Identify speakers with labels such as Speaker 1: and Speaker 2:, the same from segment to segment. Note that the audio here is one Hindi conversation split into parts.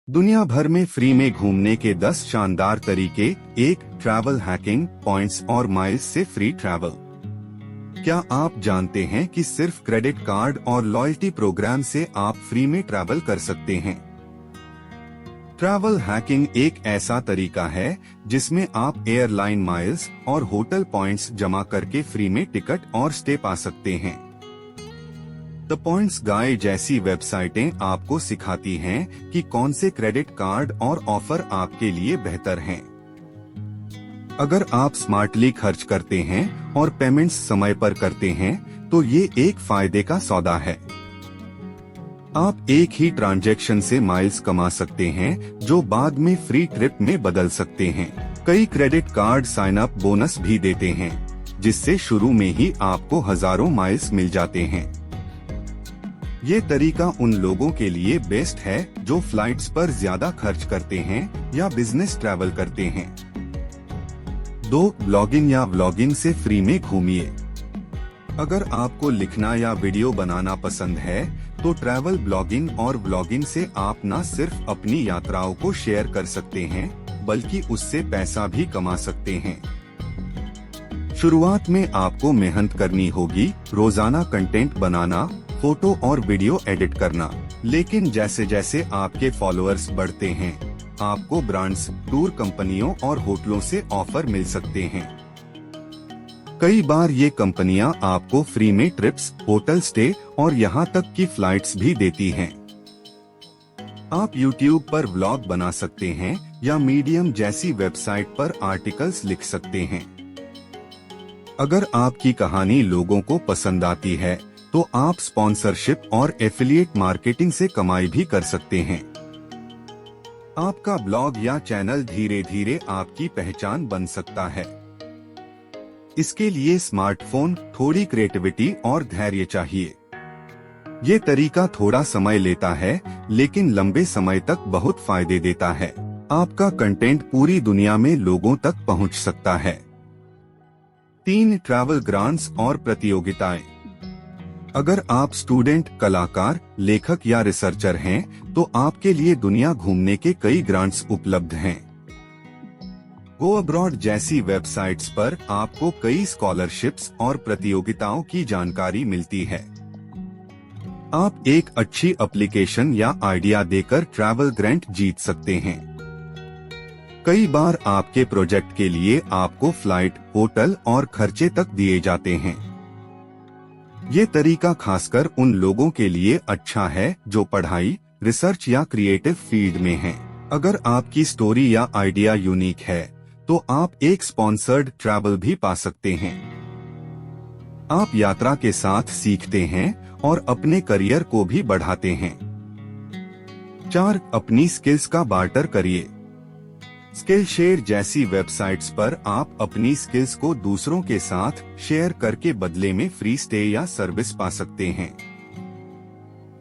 Speaker 1: दुनिया भर में फ्री में घूमने के 10 शानदार तरीके। 1. ट्रैवल हैकिंग, पॉइंट्स और माइल्स से फ्री ट्रैवल। क्या आप जानते हैं कि सिर्फ क्रेडिट कार्ड और लॉयल्टी प्रोग्राम से आप फ्री में ट्रैवल कर सकते हैं? ट्रैवल हैकिंग एक ऐसा तरीका है जिसमें आप एयरलाइन माइल्स और होटल पॉइंट्स जमा करके फ्री में टिकट और स्टे पा सकते हैं। द पॉइंट्स गाइड जैसी वेबसाइटें आपको सिखाती हैं कि कौन से क्रेडिट कार्ड और ऑफर आपके लिए बेहतर हैं। अगर आप स्मार्टली खर्च करते हैं और पेमेंट्स समय पर करते हैं तो ये एक फायदे का सौदा है। आप एक ही ट्रांजैक्शन से माइल्स कमा सकते हैं जो बाद में फ्री ट्रिप में बदल सकते हैं। कई credit card sign up bonus भी देते हैं जिससे शुरू में ही आपको हजारों माइल्स मिल जाते हैं। ये तरीका उन लोगों के लिए बेस्ट है जो फ्लाइट्स पर ज्यादा खर्च करते हैं या बिजनेस ट्रैवल करते हैं। 2. ब्लॉगिंग या व्लॉगिंग से फ्री में घूमिए। अगर आपको लिखना या वीडियो बनाना पसंद है तो ट्रैवल ब्लॉगिंग और व्लॉगिंग से आप न सिर्फ अपनी यात्राओं को शेयर कर सकते हैं बल्कि उससे पैसा भी कमा सकते हैं। शुरुआत में आपको मेहनत करनी होगी, रोजाना कंटेंट बनाना, फोटो और वीडियो एडिट करना, लेकिन जैसे जैसे आपके फॉलोअर्स बढ़ते हैं आपको ब्रांड्स, टूर कंपनियों और होटलों से ऑफर मिल सकते हैं। कई बार ये कंपनियां आपको फ्री में ट्रिप्स, होटल स्टे और यहाँ तक कि फ्लाइट्स भी देती हैं। आप YouTube पर व्लॉग बना सकते हैं या मीडियम जैसी वेबसाइट पर आर्टिकल्स लिख सकते हैं। अगर आपकी कहानी लोगों को पसंद आती है तो आप स्पॉन्सरशिप और एफिलिएट मार्केटिंग से कमाई भी कर सकते हैं। आपका ब्लॉग या चैनल धीरे धीरे आपकी पहचान बन सकता है। इसके लिए स्मार्टफोन, थोड़ी क्रिएटिविटी और धैर्य चाहिए। ये तरीका थोड़ा समय लेता है लेकिन लंबे समय तक बहुत फायदे देता है। आपका कंटेंट पूरी दुनिया में लोगों तक पहुंच सकता है। 3. ट्रैवल ग्रांट्स और प्रतियोगिताएं। अगर आप स्टूडेंट, कलाकार, लेखक या रिसर्चर हैं तो आपके लिए दुनिया घूमने के कई ग्रांट्स उपलब्ध हैं। गो अब्रॉड जैसी वेबसाइट्स पर आपको कई स्कॉलरशिप्स और प्रतियोगिताओं की जानकारी मिलती है। आप एक अच्छी एप्लीकेशन या आइडिया देकर ट्रैवल ग्रांट जीत सकते हैं। कई बार आपके प्रोजेक्ट के लिए आपको फ्लाइट, होटल और खर्चे तक दिए जाते हैं। ये तरीका खासकर उन लोगों के लिए अच्छा है जो पढ़ाई, रिसर्च या क्रिएटिव फील्ड में हैं। अगर आपकी स्टोरी या आइडिया यूनिक है तो आप एक स्पॉन्सर्ड ट्रैवल भी पा सकते हैं। आप यात्रा के साथ सीखते हैं और अपने करियर को भी बढ़ाते हैं। 4. अपनी स्किल्स का बार्टर करिए। स्किल शेयर जैसी वेबसाइट्स पर आप अपनी स्किल्स को दूसरों के साथ शेयर करके बदले में फ्री स्टे या सर्विस पा सकते हैं।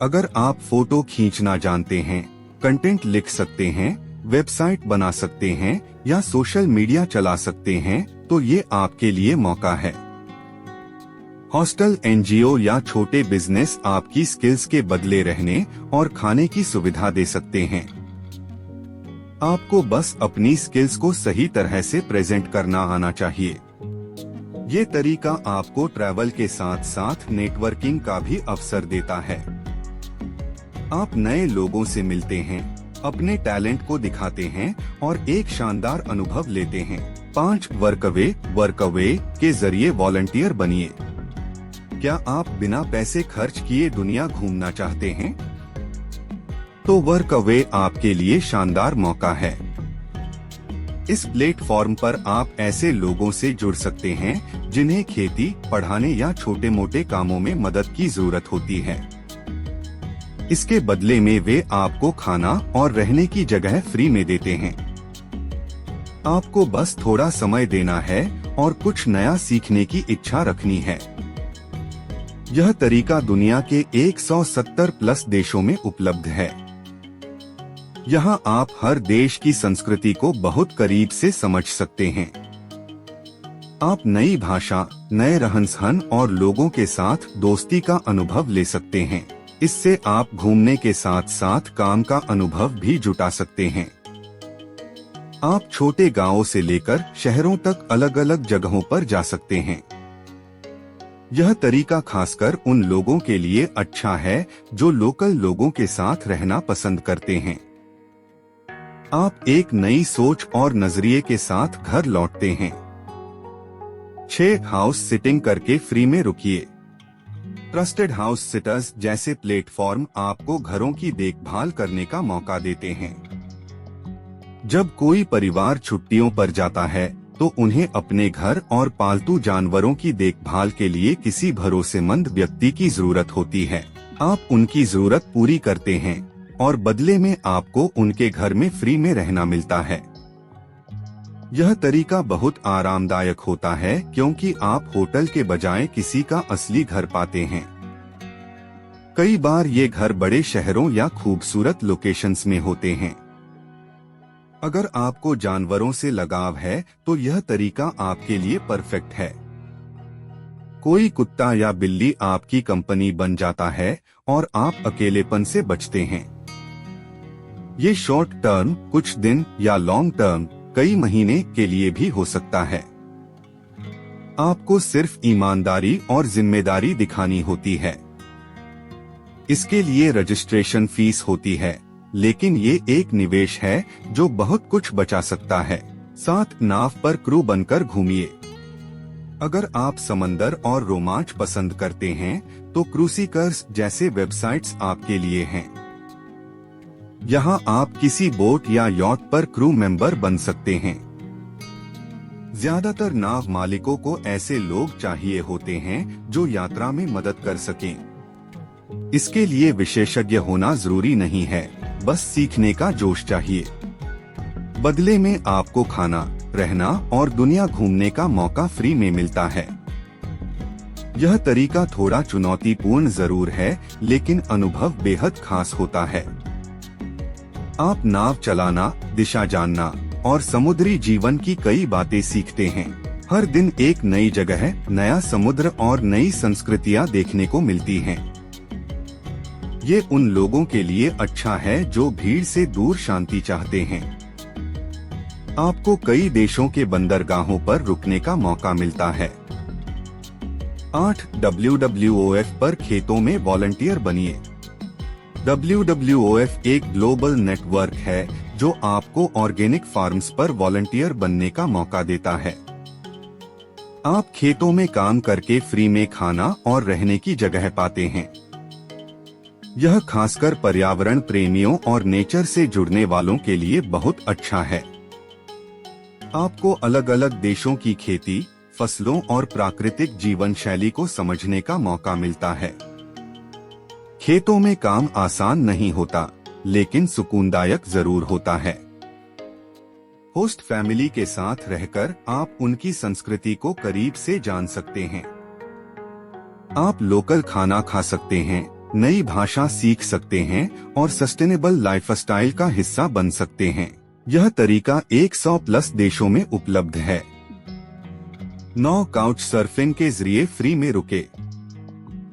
Speaker 1: अगर आप फोटो खींचना जानते हैं, कंटेंट लिख सकते हैं, वेबसाइट बना सकते हैं या सोशल मीडिया चला सकते हैं तो ये आपके लिए मौका है। हॉस्टल, NGO या छोटे बिजनेस आपकी स्किल्स के बदले रहने और खाने की सुविधा दे सकते हैं। आपको बस अपनी स्किल्स को सही तरह से प्रेजेंट करना आना चाहिए। ये तरीका आपको ट्रैवल के साथ साथ नेटवर्किंग का भी अवसर देता है। आप नए लोगों से मिलते हैं, अपने टैलेंट को दिखाते हैं और एक शानदार अनुभव लेते हैं। 5. वर्कअवे के जरिए वॉलंटियर बनिए। क्या आप बिना पैसे खर्च किए दुनिया घूमना चाहते हैं? तो वर्कअवे आपके लिए शानदार मौका है। इस प्लेटफॉर्म पर आप ऐसे लोगों से जुड़ सकते हैं जिन्हें खेती, पढ़ाने या छोटे मोटे कामों में मदद की जरूरत होती है। इसके बदले में वे आपको खाना और रहने की जगह फ्री में देते हैं। आपको बस थोड़ा समय देना है और कुछ नया सीखने की इच्छा रखनी है। यह तरीका दुनिया के 170 प्लस देशों में उपलब्ध है। यहाँ आप हर देश की संस्कृति को बहुत करीब से समझ सकते हैं। आप नई भाषा, नए रहन सहन और लोगों के साथ दोस्ती का अनुभव ले सकते हैं। इससे आप घूमने के साथ साथ काम का अनुभव भी जुटा सकते हैं। आप छोटे गांवों से लेकर शहरों तक अलग अलग जगहों पर जा सकते हैं। यह तरीका खासकर उन लोगों के लिए अच्छा है जो लोकल लोगों के साथ रहना पसंद करते हैं। आप एक नई सोच और नजरिए के साथ घर लौटते हैं। 6 हाउस सिटिंग करके फ्री में रुकिए। ट्रस्टेड हाउस सिटर्स जैसे प्लेटफॉर्म आपको घरों की देखभाल करने का मौका देते हैं। जब कोई परिवार छुट्टियों पर जाता है तो उन्हें अपने घर और पालतू जानवरों की देखभाल के लिए किसी भरोसेमंद व्यक्ति की जरूरत होती है। आप उनकी जरूरत पूरी करते हैं और बदले में आपको उनके घर में फ्री में रहना मिलता है। यह तरीका बहुत आरामदायक होता है क्योंकि आप होटल के बजाय किसी का असली घर पाते हैं। कई बार ये घर बड़े शहरों या खूबसूरत लोकेशंस में होते हैं। अगर आपको जानवरों से लगाव है तो यह तरीका आपके लिए परफेक्ट है। कोई कुत्ता या बिल्ली आपकी कंपनी बन जाता है और आप अकेलेपन से बचते हैं। ये शॉर्ट टर्म, कुछ दिन या लॉन्ग टर्म, कई महीने के लिए भी हो सकता है। आपको सिर्फ ईमानदारी और जिम्मेदारी दिखानी होती है। इसके लिए रजिस्ट्रेशन फीस होती है, लेकिन ये एक निवेश है जो बहुत कुछ बचा सकता है। साथ नाव पर क्रू बनकर घूमिए। अगर आप समंदर और रोमांच पसंद करते हैं तो क्रूसीकर्स जैसे वेबसाइट्स आपके लिए हैं। यहाँ आप किसी बोट या यॉट पर क्रू मेंबर बन सकते हैं। ज्यादातर नाव मालिकों को ऐसे लोग चाहिए होते हैं जो यात्रा में मदद कर सकें। इसके लिए विशेषज्ञ होना जरूरी नहीं है, बस सीखने का जोश चाहिए। बदले में आपको खाना, रहना और दुनिया घूमने का मौका फ्री में मिलता है। यह तरीका थोड़ा चुनौतीपूर्ण जरूर है, लेकिन अनुभव बेहद खास होता है। आप नाव चलाना, दिशा जानना और समुद्री जीवन की कई बातें सीखते हैं। हर दिन एक नई जगह, नया समुद्र और नई संस्कृतियाँ देखने को मिलती हैं। ये उन लोगों के लिए अच्छा है जो भीड़ से दूर शांति चाहते हैं। आपको कई देशों के बंदरगाहों पर रुकने का मौका मिलता है। 8 WWOF पर खेतों में वॉलंटियर बनिए। WWOF एक ग्लोबल नेटवर्क है जो आपको ऑर्गेनिक फार्म्स पर वॉलंटियर बनने का मौका देता है। आप खेतों में काम करके फ्री में खाना और रहने की जगह पाते हैं। यह खासकर पर्यावरण प्रेमियों और नेचर से जुड़ने वालों के लिए बहुत अच्छा है। आपको अलग अलग देशों की खेती, फसलों और प्राकृतिक जीवन शैली को समझने का मौका मिलता है। खेतों में काम आसान नहीं होता, लेकिन सुकूनदायक जरूर होता है। होस्ट फैमिली के साथ रहकर आप उनकी संस्कृति को करीब से जान सकते हैं। आप लोकल खाना खा सकते हैं, नई भाषा सीख सकते हैं और सस्टेनेबल लाइफस्टाइल का हिस्सा बन सकते हैं। यह तरीका 100+ देशों में उपलब्ध है। 9 काउच सर्फिंग के जरिए फ्री में रुके।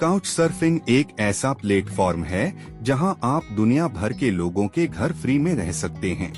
Speaker 1: काउच सर्फिंग एक ऐसा प्लेटफॉर्म है जहां आप दुनिया भर के लोगों के घर फ्री में रह सकते हैं।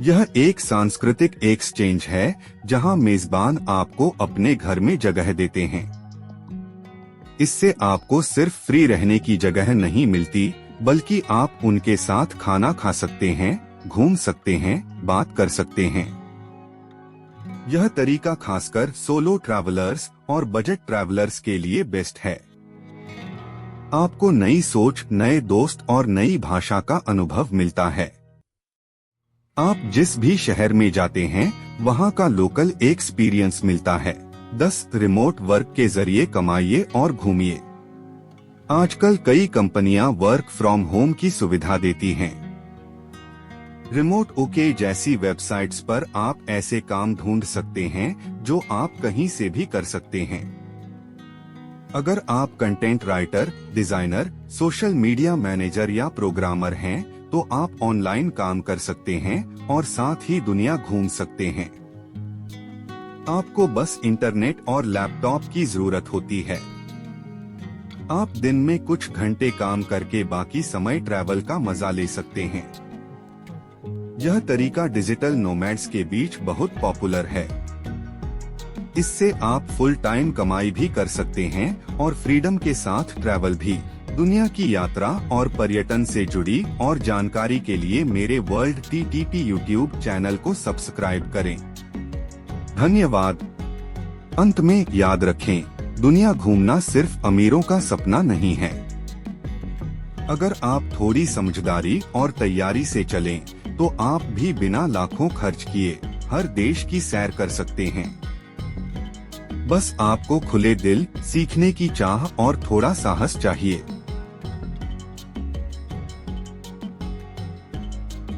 Speaker 1: यह एक सांस्कृतिक एक्सचेंज है जहां मेजबान आपको अपने घर में जगह देते हैं। इससे आपको सिर्फ फ्री रहने की जगह नहीं मिलती, बल्कि आप उनके साथ खाना खा सकते हैं, घूम सकते हैं, बात कर सकते हैं। यह तरीका खासकर सोलो ट्रैवलर्स और बजट ट्रैवलर्स के लिए बेस्ट है। आपको नई सोच, नए दोस्त और नई भाषा का अनुभव मिलता है। आप जिस भी शहर में जाते हैं, वहाँ का लोकल एक्सपीरियंस मिलता है। 10 रिमोट वर्क के जरिए कमाइए और घूमिए। आजकल कई कंपनियां वर्क फ्रॉम होम की सुविधा देती हैं। रिमोट ओके जैसी वेबसाइट्स पर आप ऐसे काम ढूंढ सकते हैं जो आप कहीं से भी कर सकते हैं। अगर आप content writer, designer, social media manager या प्रोग्रामर हैं, तो आप ऑनलाइन काम कर सकते हैं और साथ ही दुनिया घूम सकते हैं। आपको बस इंटरनेट और लैपटॉप की जरूरत होती है। आप दिन में कुछ घंटे काम करके बाकी समय ट्रैवल का मजा ले सकते हैं। यह तरीका डिजिटल नोमैड्स के बीच बहुत पॉपुलर है। इससे आप फुल टाइम कमाई भी कर सकते हैं और फ्रीडम के साथ ट्रैवल भी। दुनिया की यात्रा और पर्यटन से जुड़ी और जानकारी के लिए मेरे वर्ल्ड TTP यूट्यूब चैनल को सब्सक्राइब करें। धन्यवाद। अंत में याद रखें, दुनिया घूमना सिर्फ अमीरों का सपना नहीं है। अगर आप थोड़ी समझदारी और तैयारी से चलें, तो आप भी बिना लाखों खर्च किए हर देश की सैर कर सकते हैं। बस आपको खुले दिल, सीखने की चाह और थोड़ा साहस चाहिए।